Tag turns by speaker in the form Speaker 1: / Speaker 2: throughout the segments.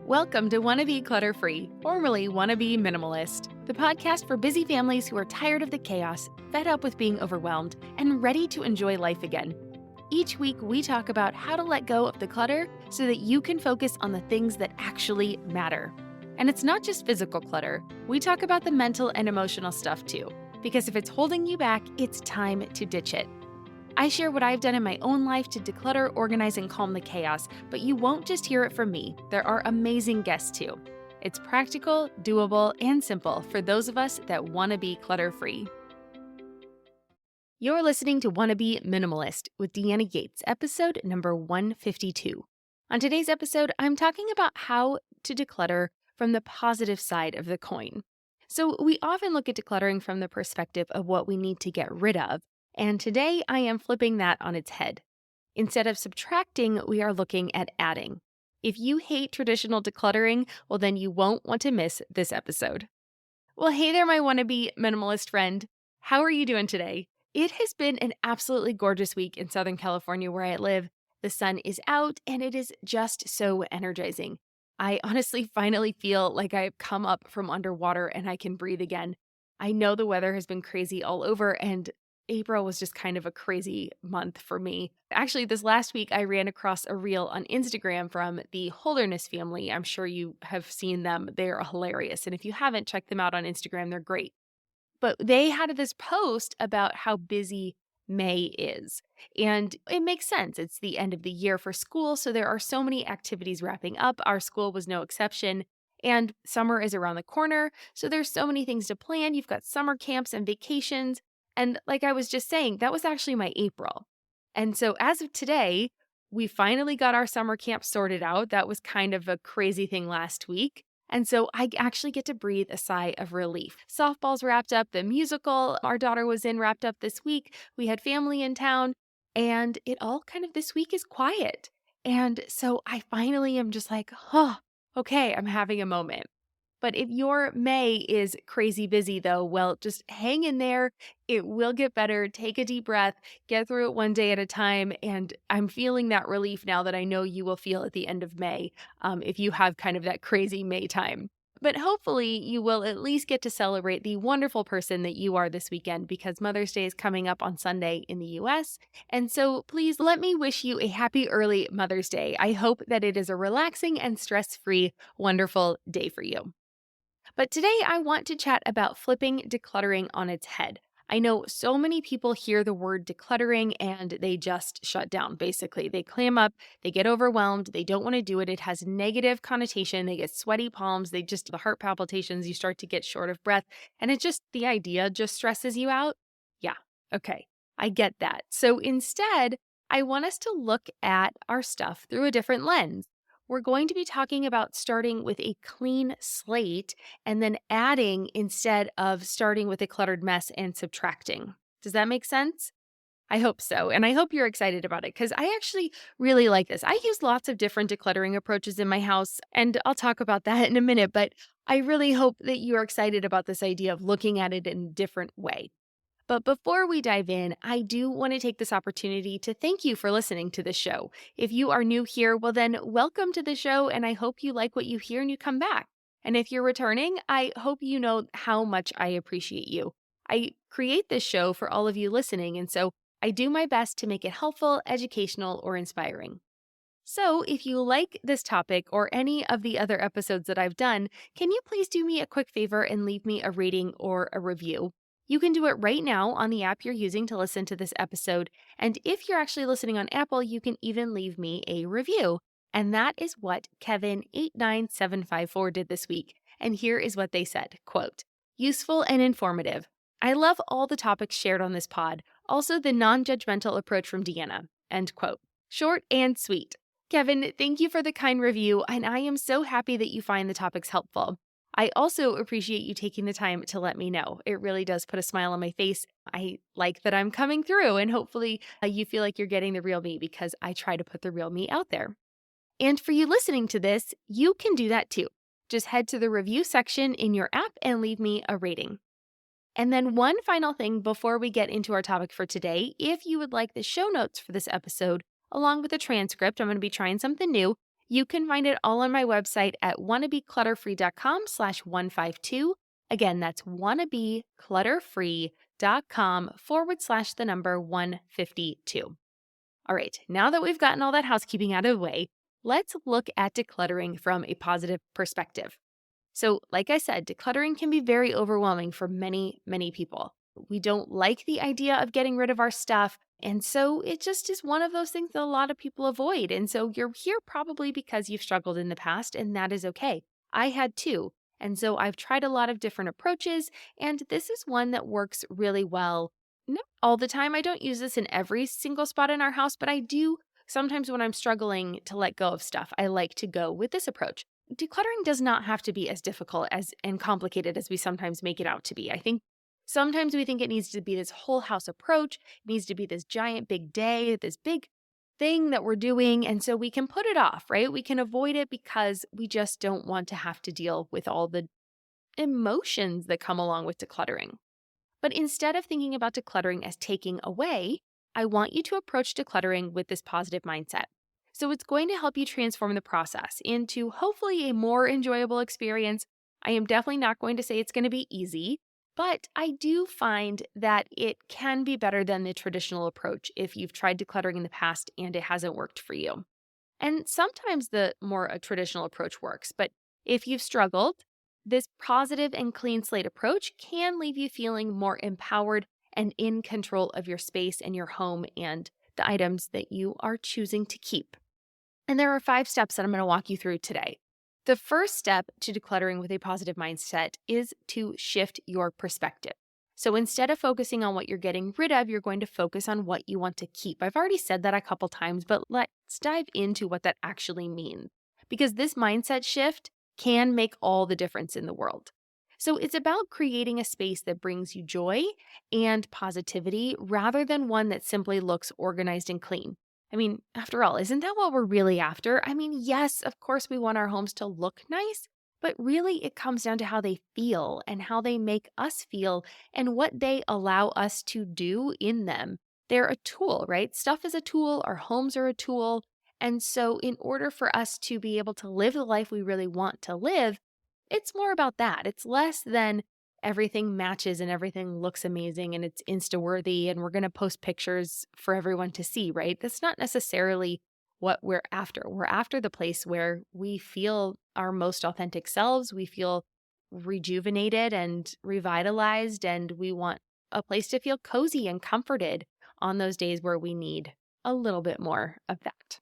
Speaker 1: Welcome to Wanna Be Clutter Free, formerly Wanna Be Minimalist, the podcast for busy families who are tired of the chaos, fed up with being overwhelmed, and ready to enjoy life again. Each week, we talk about how to let go of the clutter so that you can focus on the things that actually matter. And it's not just physical clutter, we talk about the mental and emotional stuff too, because if it's holding you back, it's time to ditch it. I share what I've done in my own life to declutter, organize, and calm the chaos, but you won't just hear it from me. There are amazing guests too. It's practical, doable, and simple for those of us that want to be clutter-free. You're listening to Wanna Be Minimalist with Deanna Yates, episode number 152. On today's episode, I'm talking about how to declutter from the positive side of the coin. So we often look at decluttering from the perspective of what we need to get rid of. And today I am flipping that on its head. Instead of subtracting, we are looking at adding. If you hate traditional decluttering, well, then you won't want to miss this episode. Well, hey there, my wannabe minimalist friend. How are you doing today? It has been an absolutely gorgeous week in Southern California where I live. The sun is out and it is just so energizing. I honestly finally feel like I've come up from underwater and I can breathe again. I know the weather has been crazy all over, and April was just kind of a crazy month for me. Actually, this last week, I ran across a reel on Instagram from the Holderness family. I'm sure you have seen them. They're hilarious. And if you haven't, check them out on Instagram. They're great. But they had this post about how busy May is. And it makes sense. It's the end of the year for school, so there are so many activities wrapping up. Our school was no exception. And summer is around the corner, so there's so many things to plan. You've got summer camps and vacations. And like I was just saying, that was actually my April. And so as of today, we finally got our summer camp sorted out. That was kind of a crazy thing last week. And so I actually get to breathe a sigh of relief. Softball's wrapped up, the musical our daughter was in wrapped up this week. We had family in town, and it all kind of this week is quiet. And so I finally am just like, okay, I'm having a moment. But if your May is crazy busy though, well, just hang in there. It will get better. Take a deep breath, get through it one day at a time. And I'm feeling that relief now that I know you will feel at the end of May, if you have kind of that crazy May time. But hopefully you will at least get to celebrate the wonderful person that you are this weekend, because Mother's Day is coming up on Sunday in the US. And so please let me wish you a happy early Mother's Day. I hope that it is a relaxing and stress-free, wonderful day for you. But today I want to chat about flipping decluttering on its head. I know so many people hear the word decluttering and they just shut down, basically. They clam up, they get overwhelmed, they don't want to do it. It has negative connotation. They get sweaty palms, the heart palpitations, you start to get short of breath. And the idea just stresses you out. Yeah, okay, I get that. So instead, I want us to look at our stuff through a different lens. We're going to be talking about starting with a clean slate and then adding instead of starting with a cluttered mess and subtracting. Does that make sense? I hope so. And I hope you're excited about it because I actually really like this. I use lots of different decluttering approaches in my house, and I'll talk about that in a minute. But I really hope that you're excited about this idea of looking at it in a different way. But before we dive in, I do want to take this opportunity to thank you for listening to the show. If you are new here, well then welcome to the show, and I hope you like what you hear and you come back. And if you're returning, I hope you know how much I appreciate you. I create this show for all of you listening, and so I do my best to make it helpful, educational, or inspiring. So if you like this topic or any of the other episodes that I've done, can you please do me a quick favor and leave me a rating or a review? You can do it right now on the app you're using to listen to this episode. And if you're actually listening on Apple, you can even leave me a review. And that is what Kevin89754 did this week. And here is what they said, quote, "Useful and informative. I love all the topics shared on this pod. Also the non-judgmental approach from Deanna." End quote. Short and sweet. Kevin, thank you for the kind review, and I am so happy that you find the topics helpful. I also appreciate you taking the time to let me know. It really does put a smile on my face. I like that I'm coming through, and hopefully you feel like you're getting the real me because I try to put the real me out there. And for you listening to this, you can do that too. Just head to the review section in your app and leave me a rating. And then one final thing before we get into our topic for today, if you would like the show notes for this episode, along with the transcript, I'm going to be trying something new. You can find it all on my website at wannabeclutterfree.com/152. Again, that's wannabeclutterfree.com/the number 152. All right, now that we've gotten all that housekeeping out of the way, let's look at decluttering from a positive perspective. So, like I said, decluttering can be very overwhelming for many, many people. We don't like the idea of getting rid of our stuff. And so it just is one of those things that a lot of people avoid. And so you're here probably because you've struggled in the past, and that is okay. I had too. And so I've tried a lot of different approaches, and this is one that works really well. Not all the time. I don't use this in every single spot in our house, but I do sometimes when I'm struggling to let go of stuff. I like to go with this approach. Decluttering does not have to be as difficult as and complicated as we sometimes make it out to be. I think sometimes we think it needs to be this whole house approach. It needs to be this giant big day, this big thing that we're doing. And so we can put it off, right? We can avoid it because we just don't want to have to deal with all the emotions that come along with decluttering. But instead of thinking about decluttering as taking away, I want you to approach decluttering with this positive mindset. So it's going to help you transform the process into hopefully a more enjoyable experience. I am definitely not going to say it's going to be easy, but I do find that it can be better than the traditional approach if you've tried decluttering in the past and it hasn't worked for you. And sometimes the more a traditional approach works, but if you've struggled, this positive and clean slate approach can leave you feeling more empowered and in control of your space and your home and the items that you are choosing to keep. And there are 5 steps that I'm going to walk you through today. The first step to decluttering with a positive mindset is to shift your perspective. So instead of focusing on what you're getting rid of, you're going to focus on what you want to keep. I've already said that a couple times, but let's dive into what that actually means. Because this mindset shift can make all the difference in the world. So it's about creating a space that brings you joy and positivity rather than one that simply looks organized and clean. I mean, after all, isn't that what we're really after? I mean, yes, of course, we want our homes to look nice, but really it comes down to how they feel and how they make us feel and what they allow us to do in them. They're a tool, right? Stuff is a tool, our homes are a tool. And so, in order for us to be able to live the life we really want to live, it's more about that. It's less than everything matches and everything looks amazing and it's Insta worthy and we're going to post pictures for everyone to see, right? That's not necessarily what we're after. We're after the place where we feel our most authentic selves. We feel rejuvenated and revitalized, and we want a place to feel cozy and comforted on those days where we need a little bit more of that.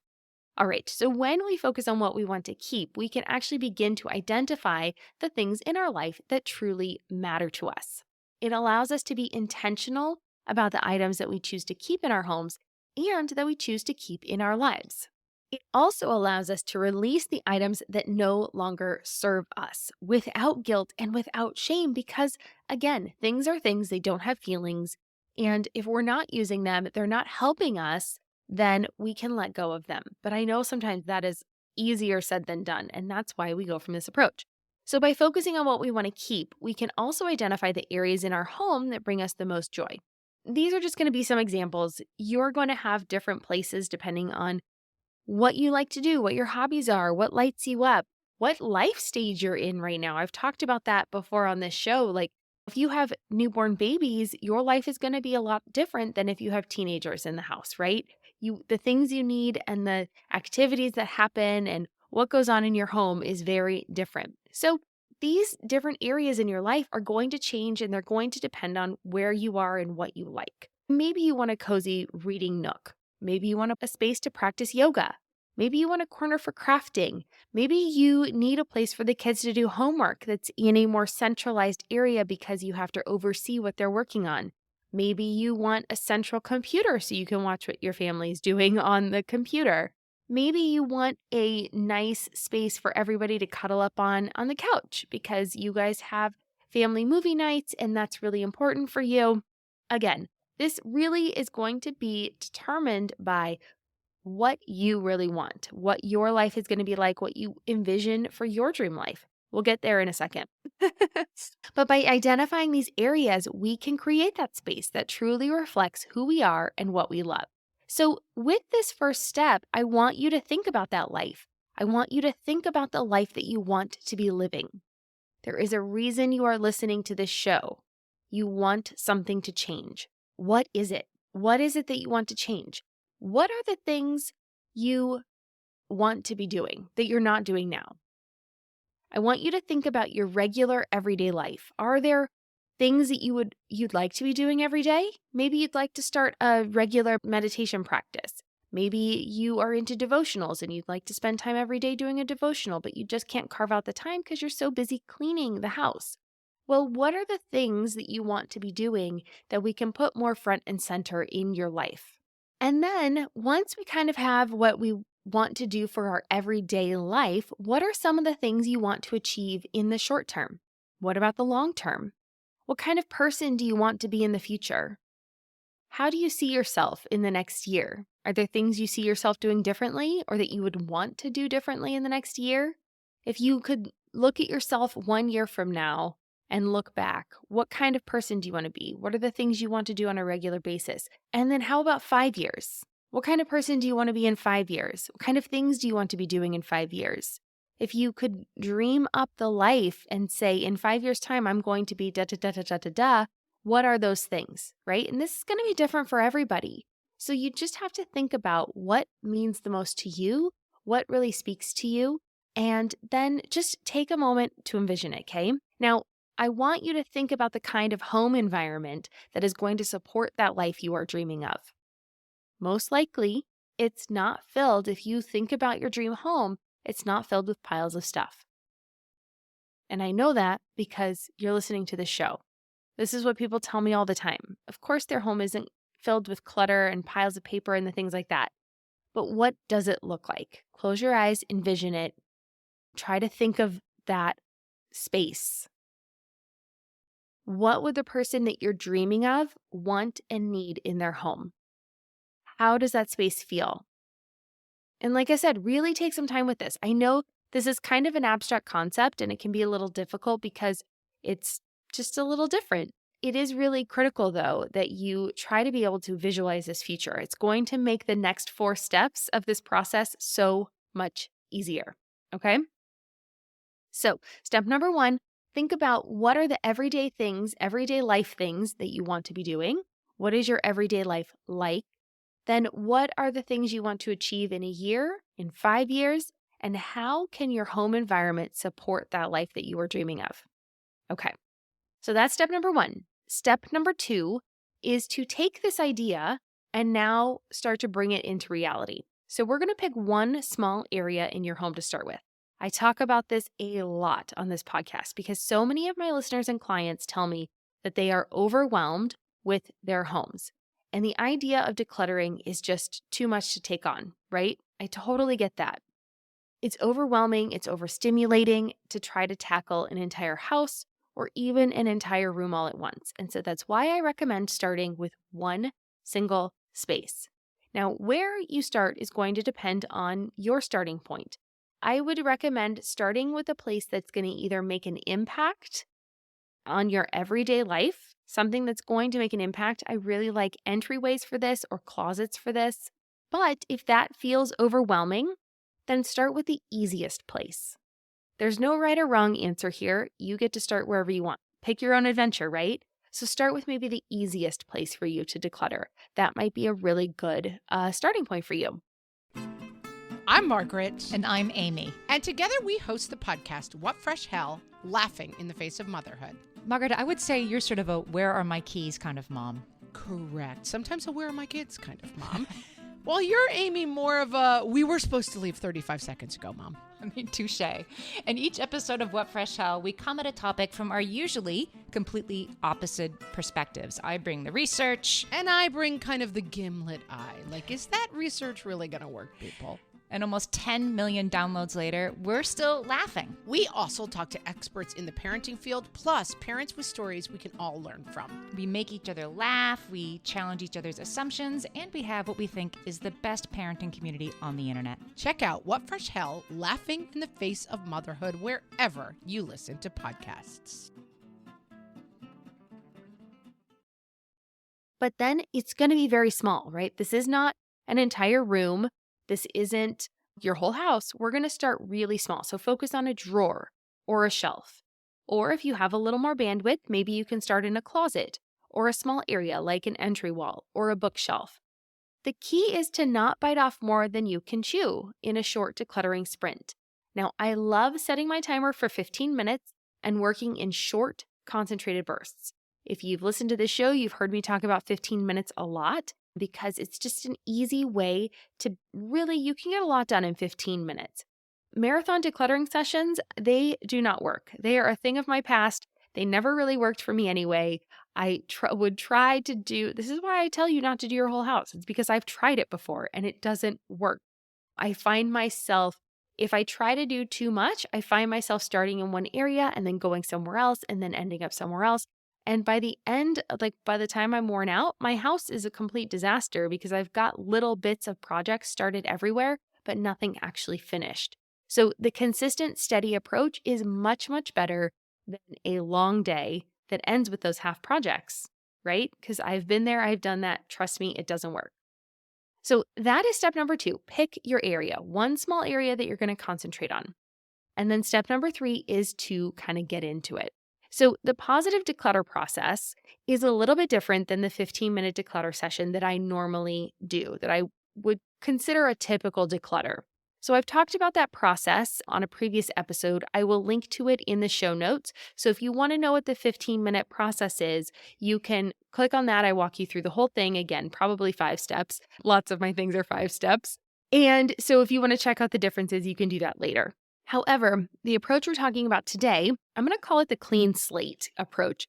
Speaker 1: All right, so when we focus on what we want to keep, we can actually begin to identify the things in our life that truly matter to us. It allows us to be intentional about the items that we choose to keep in our homes and that we choose to keep in our lives. It also allows us to release the items that no longer serve us without guilt and without shame because, again, things are things, they don't have feelings. And if we're not using them, they're not helping us, then we can let go of them. But I know sometimes that is easier said than done, and that's why we go from this approach. So by focusing on what we want to keep, we can also identify the areas in our home that bring us the most joy. These are just going to be some examples. You're going to have different places depending on what you like to do, what your hobbies are, what lights you up, what life stage you're in right now. I've talked about that before on this show. Like, if you have newborn babies, your life is going to be a lot different than if you have teenagers in the house, right? The things you need and the activities that happen and what goes on in your home is very different. So these different areas in your life are going to change and they're going to depend on where you are and what you like. Maybe you want a cozy reading nook. Maybe you want a space to practice yoga. Maybe you want a corner for crafting. Maybe you need a place for the kids to do homework that's in a more centralized area because you have to oversee what they're working on. Maybe you want a central computer so you can watch what your family's doing on the computer. Maybe you want a nice space for everybody to cuddle up on the couch because you guys have family movie nights and that's really important for you. Again, this really is going to be determined by what you really want, what your life is going to be like, what you envision for your dream life. We'll get there in a second. But by identifying these areas, we can create that space that truly reflects who we are and what we love. So, with this first step, I want you to think about that life. I want you to think about the life that you want to be living. There is a reason you are listening to this show. You want something to change. What is it? What is it that you want to change? What are the things you want to be doing that you're not doing now? I want you to think about your regular everyday life. Are there things that you'd like to be doing every day? Maybe you'd like to start a regular meditation practice. Maybe you are into devotionals and you'd like to spend time every day doing a devotional, but you just can't carve out the time because you're so busy cleaning the house. Well, what are the things that you want to be doing that we can put more front and center in your life? And then once we kind of have what we want to do for our everyday life, what are some of the things you want to achieve in the short term? What about the long term? What kind of person do you want to be in the future? How do you see yourself in the next year? Are there things you see yourself doing differently or that you would want to do differently in the next year? If you could look at yourself 1 year from now and look back, what kind of person do you want to be? What are the things you want to do on a regular basis? And then how about 5 years? What kind of person do you want to be in 5 years? What kind of things do you want to be doing in 5 years? If you could dream up the life and say, in 5 years' time, I'm going to be da da da da da da da, what are those things, right? And this is going to be different for everybody. So you just have to think about what means the most to you, what really speaks to you, and then just take a moment to envision it, okay? Now, I want you to think about the kind of home environment that is going to support that life you are dreaming of. Most likely, it's not filled, if you think about your dream home, it's not filled with piles of stuff. And I know that because you're listening to this show. This is what people tell me all the time. Of course, their home isn't filled with clutter and piles of paper and the things like that. But what does it look like? Close your eyes, envision it. Try to think of that space. What would the person that you're dreaming of want and need in their home? How does that space feel? And like I said, really take some time with this. I know this is kind of an abstract concept and it can be a little difficult because it's just a little different. It is really critical, though, that you try to be able to visualize this future. It's going to make the next 4 steps of this process so much easier. Okay? So, step number 1, think about what are the everyday things, everyday life things that you want to be doing. What is your everyday life like? Then what are the things you want to achieve in a year, in 5 years, and how can your home environment support that life that you are dreaming of? Okay, so that's step number 1. Step number 2 is to take this idea and now start to bring it into reality. So we're going to pick one small area in your home to start with. I talk about this a lot on this podcast because so many of my listeners and clients tell me that they are overwhelmed with their homes. And the idea of decluttering is just too much to take on, right? I totally get that. It's overwhelming, it's overstimulating to try to tackle an entire house or even an entire room all at once. And so that's why I recommend starting with one single space. Now, where you start is going to depend on your starting point. I would recommend starting with a place that's going to either make an impact on your everyday life, something that's going to make an impact. I really like entryways for this or closets for this. But if that feels overwhelming, then start with the easiest place. There's no right or wrong answer here. You get to start wherever you want. Pick your own adventure, right? So start with maybe the easiest place for you to declutter. That might be a really good starting point for you.
Speaker 2: I'm Margaret.
Speaker 3: And I'm Amy.
Speaker 2: And together we host the podcast, What Fresh Hell? Laughing in the Face of Motherhood.
Speaker 3: Margaret, I would say you're sort of a where are my keys kind of mom.
Speaker 2: Correct. Sometimes a where are my kids kind of mom. Well, you're, Amy, more of a we were supposed to leave 35 seconds ago, mom.
Speaker 3: I mean, touche. In each episode of What Fresh Hell, we come at a topic from our usually completely opposite perspectives. I bring the research.
Speaker 2: And I bring kind of the gimlet eye. Like, is that research really going to work, people?
Speaker 3: And almost 10 million downloads later, we're still laughing.
Speaker 2: We also talk to experts in the parenting field, plus parents with stories we can all learn from.
Speaker 3: We make each other laugh, we challenge each other's assumptions, and we have what we think is the best parenting community on the internet.
Speaker 2: Check out What Fresh Hell? Laughing in the Face of Motherhood wherever you listen to podcasts.
Speaker 1: But then it's going to be very small, right? This is not an entire room. This isn't your whole house, we're going to start really small. So focus on a drawer or a shelf. Or if you have a little more bandwidth, maybe you can start in a closet or a small area like an entry wall or a bookshelf. The key is to not bite off more than you can chew in a short decluttering sprint. Now, I love setting my timer for 15 minutes and working in short, concentrated bursts. If you've listened to this show, you've heard me talk about 15 minutes a lot because it's just an easy way to really, you can get a lot done in 15 minutes. Marathon decluttering sessions, they do not work. They are a thing of my past. They never really worked for me anyway. I would try to do, this is why I tell you not to do your whole house. It's because I've tried it before and it doesn't work. I find myself, if I try to do too much, I find myself starting in one area and then going somewhere else and then ending up somewhere else. And by the end, like by the time I'm worn out, my house is a complete disaster because I've got little bits of projects started everywhere, but nothing actually finished. So the consistent, steady approach is much, much better than a long day that ends with those half projects, right? Because I've been there, I've done that. Trust me, it doesn't work. So that is step number 2. Pick your area, one small area that you're going to concentrate on. And then step number 3 is to kind of get into it. So the positive declutter process is a little bit different than the 15-minute declutter session that I normally do, that I would consider a typical declutter. So I've talked about that process on a previous episode. I will link to it in the show notes. So if you want to know what the 15-minute process is, you can click on that. I walk you through the whole thing. Again, probably 5 steps. Lots of my things are 5 steps. And so if you want to check out the differences, you can do that later. However, the approach we're talking about today, I'm going to call it the clean slate approach.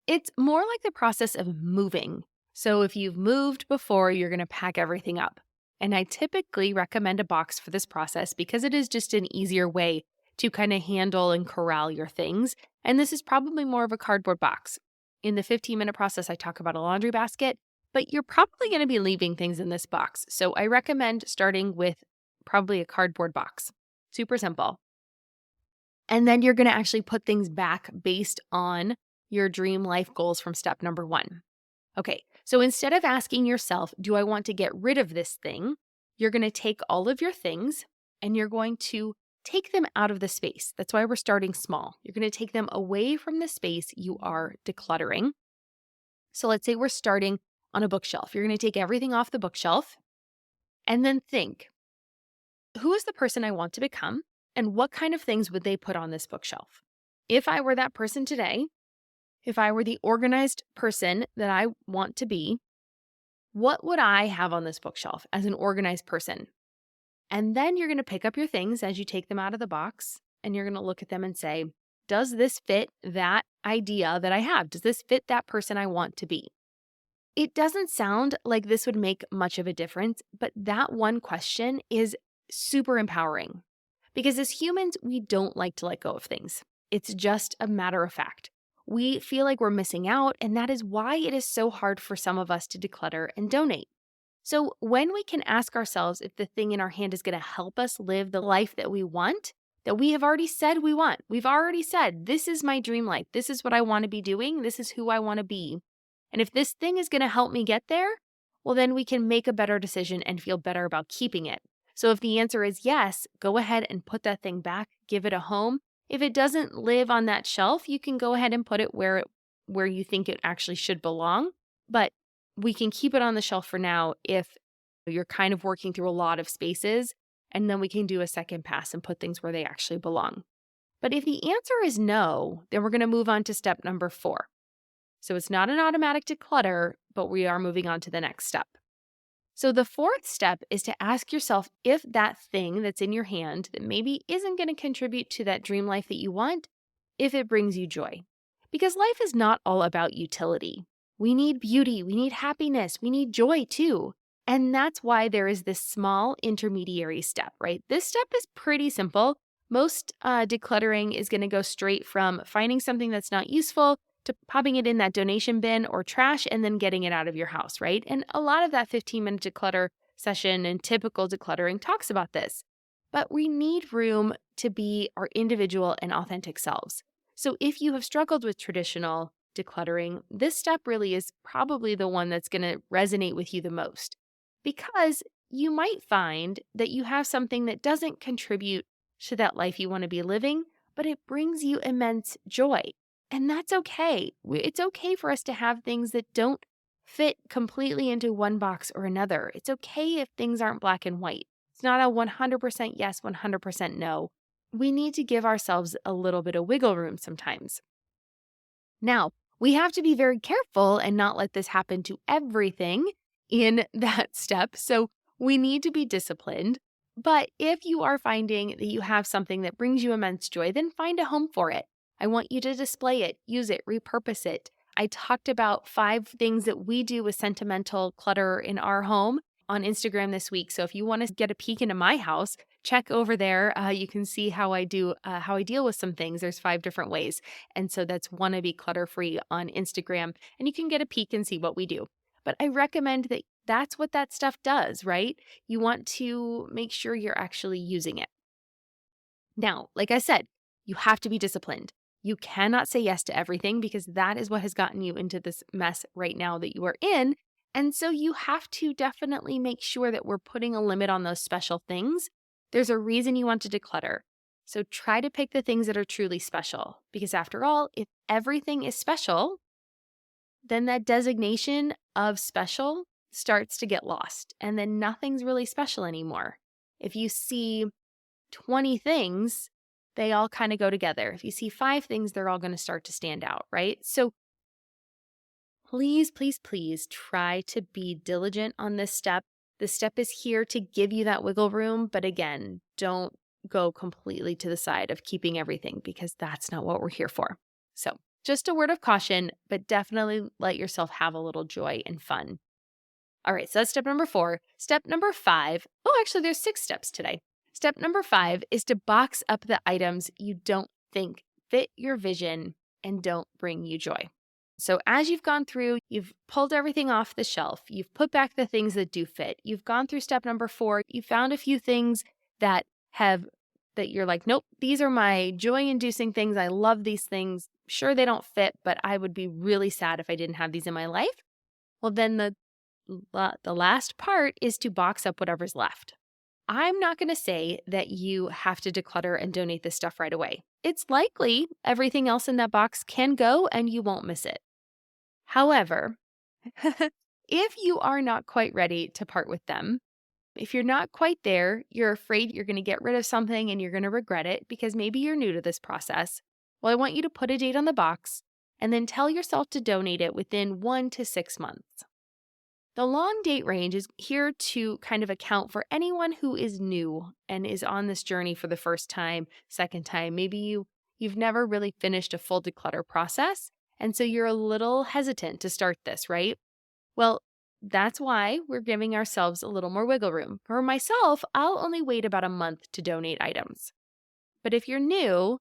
Speaker 1: It's more like the process of moving. So if you've moved before, you're going to pack everything up. And I typically recommend a box for this process because it is just an easier way to kind of handle and corral your things. And this is probably more of a cardboard box. In the 15-minute process, I talk about a laundry basket, but you're probably going to be leaving things in this box. So I recommend starting with probably a cardboard box. Super simple. And then you're going to actually put things back based on your dream life goals from step number 1. Okay, so instead of asking yourself, do I want to get rid of this thing? You're going to take all of your things and you're going to take them out of the space. That's why we're starting small. You're going to take them away from the space you are decluttering. So let's say we're starting on a bookshelf. You're going to take everything off the bookshelf and then think, who is the person I want to become and what kind of things would they put on this bookshelf? If I were that person today, if I were the organized person that I want to be, what would I have on this bookshelf as an organized person? And then you're going to pick up your things as you take them out of the box and you're going to look at them and say, does this fit that idea that I have? Does this fit that person I want to be? It doesn't sound like this would make much of a difference, but that one question is super empowering because as humans, we don't like to let go of things. It's just a matter of fact. We feel like we're missing out, and that is why it is so hard for some of us to declutter and donate. So when we can ask ourselves if the thing in our hand is going to help us live the life that we want, that we have already said we want, we've already said, this is my dream life, this is what I want to be doing, this is who I want to be. And if this thing is going to help me get there, well, then we can make a better decision and feel better about keeping it. So if the answer is yes, go ahead and put that thing back, give it a home. If it doesn't live on that shelf, you can go ahead and put it where you think it actually should belong. But we can keep it on the shelf for now if you're kind of working through a lot of spaces, and then we can do a second pass and put things where they actually belong. But if the answer is no, then we're going to move on to step number 4. So it's not an automatic declutter, but we are moving on to the next step. So the 4th step is to ask yourself if that thing that's in your hand that maybe isn't going to contribute to that dream life that you want, if it brings you joy. Because life is not all about utility. We need beauty, we need happiness, we need joy too. And that's why there is this small intermediary step, right? This step is pretty simple. Most decluttering is going to go straight from finding something that's not useful to popping it in that donation bin or trash and then getting it out of your house, right? And a lot of that 15-minute declutter session and typical decluttering talks about this. But we need room to be our individual and authentic selves. So if you have struggled with traditional decluttering, this step really is probably the one that's going to resonate with you the most because you might find that you have something that doesn't contribute to that life you want to be living, but it brings you immense joy. And that's okay. It's okay for us to have things that don't fit completely into one box or another. It's okay if things aren't black and white. It's not a 100% yes, 100% no. We need to give ourselves a little bit of wiggle room sometimes. Now, we have to be very careful and not let this happen to everything in that step. So we need to be disciplined. But if you are finding that you have something that brings you immense joy, then find a home for it. I want you to display it, use it, repurpose it. I talked about 5 things that we do with sentimental clutter in our home on Instagram this week. So if you want to get a peek into my house, check over there. You can see how I deal with some things. There's 5 different ways. And so that's Wanna Be Clutter Free on Instagram. And you can get a peek and see what we do. But I recommend that that's what that stuff does, right? You want to make sure you're actually using it. Now, like I said, you have to be disciplined. You cannot say yes to everything because that is what has gotten you into this mess right now that you are in. And so you have to definitely make sure that we're putting a limit on those special things. There's a reason you want to declutter. So try to pick the things that are truly special because after all, if everything is special, then that designation of special starts to get lost and then nothing's really special anymore. If you see 20 things, they all kind of go together. If you see 5 things, they're all going to start to stand out, right? So please, please, please try to be diligent on this step. This step is here to give you that wiggle room, but again, don't go completely to the side of keeping everything because that's not what we're here for. So just a word of caution, but definitely let yourself have a little joy and fun. All right, so that's step number 4. Step number 5, actually there's 6 steps today. Step number 5 is to box up the items you don't think fit your vision and don't bring you joy. So as you've gone through, you've pulled everything off the shelf, you've put back the things that do fit, you've gone through step number 4, you found a few things that you're like, nope, these are my joy-inducing things, I love these things, sure they don't fit, but I would be really sad if I didn't have these in my life. Well, then the last part is to box up whatever's left. I'm not going to say that you have to declutter and donate this stuff right away. It's likely everything else in that box can go and you won't miss it. However, if you are not quite ready to part with them, if you're not quite there, you're afraid you're going to get rid of something and you're going to regret it because maybe you're new to this process, well, I want you to put a date on the box and then tell yourself to donate it within 1 to 6 months. The long date range is here to kind of account for anyone who is new and is on this journey for the first time, second time. Maybe you've never really finished a full declutter process, and so you're a little hesitant to start this, right? Well, that's why we're giving ourselves a little more wiggle room. For myself, I'll only wait about a month to donate items. But if you're new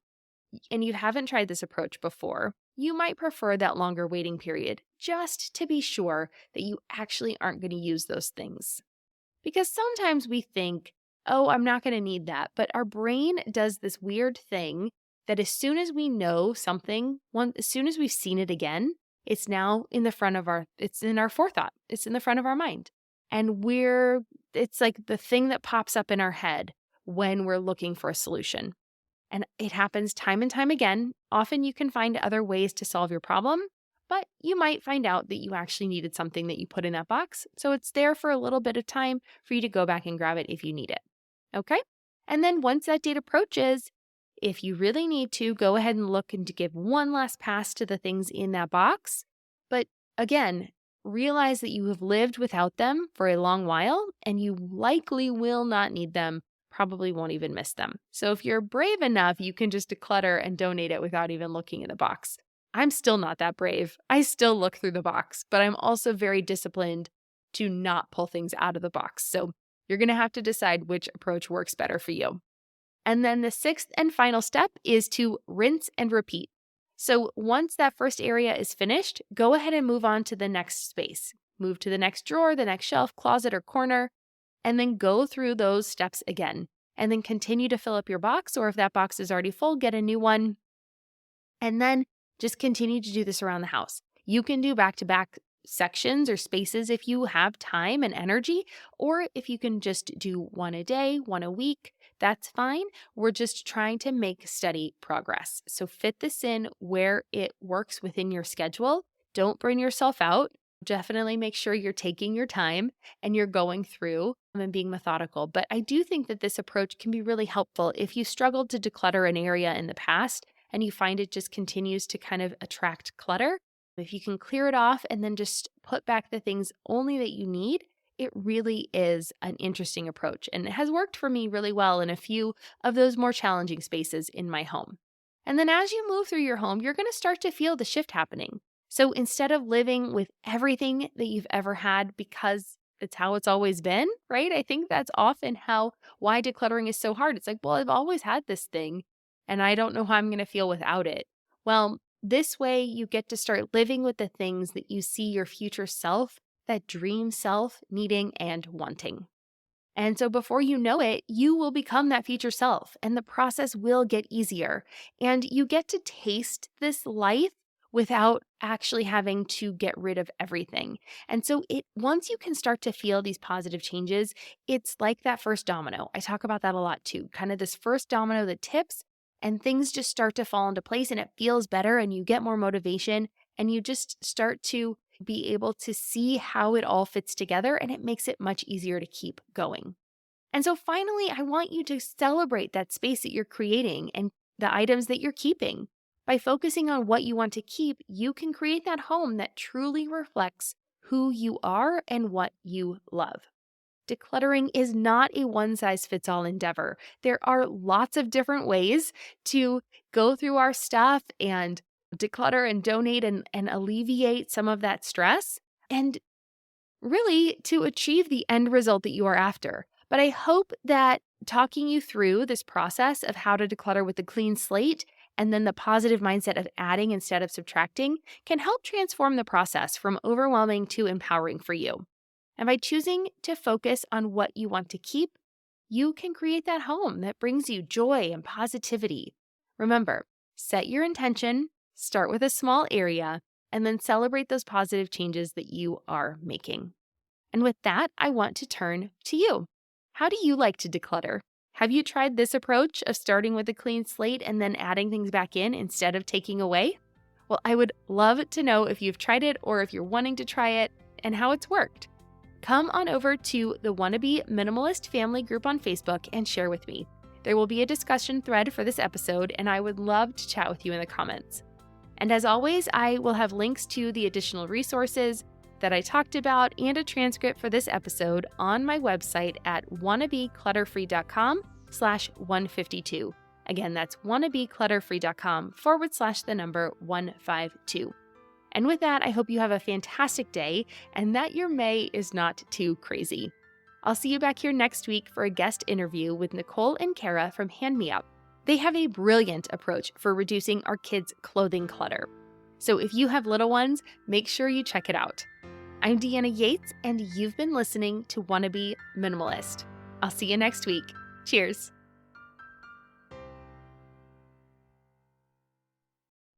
Speaker 1: and you haven't tried this approach before, you might prefer that longer waiting period just to be sure that you actually aren't going to use those things. Because sometimes we think, oh, I'm not going to need that. But our brain does this weird thing that as soon as we know something, as soon as we've seen it again, it's now in the front of it's in our forethought. It's in the front of our mind. And it's like the thing that pops up in our head when we're looking for a solution. And it happens time and time again. Often you can find other ways to solve your problem, but you might find out that you actually needed something that you put in that box. So it's there for a little bit of time for you to go back and grab it if you need it. Okay? And then once that date approaches, if you really need to, go ahead and look and to give one last pass to the things in that box. But again, realize that you have lived without them for a long while and you likely will not need them. Probably won't even miss them. So if you're brave enough, you can just declutter and donate it without even looking in the box. I'm still not that brave. I still look through the box, but I'm also very disciplined to not pull things out of the box. So you're going to have to decide which approach works better for you. And then the 6th and final step is to rinse and repeat. So once that first area is finished, go ahead and move on to the next space. Move to the next drawer, the next shelf, closet, or corner, and then go through those steps again. And then continue to fill up your box, or if that box is already full, get a new one. And then Just continue to do this around the house. You can do back-to-back sections or spaces if you have time and energy, or if you can just do one a day, one a week, that's fine. We're just trying to make steady progress. So fit this in where it works within your schedule. Don't burn yourself out. Definitely make sure you're taking your time and you're going through and being methodical. But I do think that this approach can be really helpful if you struggled to declutter an area in the past and you find it just continues to kind of attract clutter. If you can clear it off and then just put back the things only that you need, it really is an interesting approach. And it has worked for me really well in a few of those more challenging spaces in my home. And then as you move through your home, you're going to start to feel the shift happening. So instead of living with everything that you've ever had because it's how it's always been, right? I think that's often why decluttering is so hard. It's like, well, I've always had this thing and I don't know how I'm going to feel without it. Well, this way you get to start living with the things that you see your future self, that dream self, needing and wanting. And so before you know it, you will become that future self and the process will get easier. And you get to taste this life without actually having to get rid of everything. And so once you can start to feel these positive changes, it's like that first domino. I talk about that a lot too. Kind of this first domino that tips and things just start to fall into place and it feels better and you get more motivation and you just start to be able to see how it all fits together and it makes it much easier to keep going. And so finally, I want you to celebrate that space that you're creating and the items that you're keeping. By focusing on what you want to keep, you can create that home that truly reflects who you are and what you love. Decluttering is not a one-size-fits-all endeavor. There are lots of different ways to go through our stuff and declutter and donate and alleviate some of that stress and really to achieve the end result that you are after. But I hope that talking you through this process of how to declutter with a clean slate and then the positive mindset of adding instead of subtracting can help transform the process from overwhelming to empowering for you. And by choosing to focus on what you want to keep, you can create that home that brings you joy and positivity. Remember, set your intention, start with a small area, and then celebrate those positive changes that you are making. And with that, I want to turn to you. How do you like to declutter? Have you tried this approach of starting with a clean slate and then adding things back in instead of taking away? Well, I would love to know if you've tried it or if you're wanting to try it and how it's worked. Come on over to the Wannabe Minimalist Family group on Facebook and share with me. There will be a discussion thread for this episode, and I would love to chat with you in the comments. And as always, I will have links to the additional resources that I talked about and a transcript for this episode on my website at wannabeclutterfree.com/152. Again, that's wannabeclutterfree.com/152. And with that, I hope you have a fantastic day and that your May is not too crazy. I'll see you back here next week for a guest interview with Nicole and Kara from Hand Me Up. They have a brilliant approach for reducing our kids' clothing clutter. So if you have little ones, make sure you check it out. I'm Deanna Yates, and you've been listening to Wannabe Minimalist. I'll see you next week. Cheers.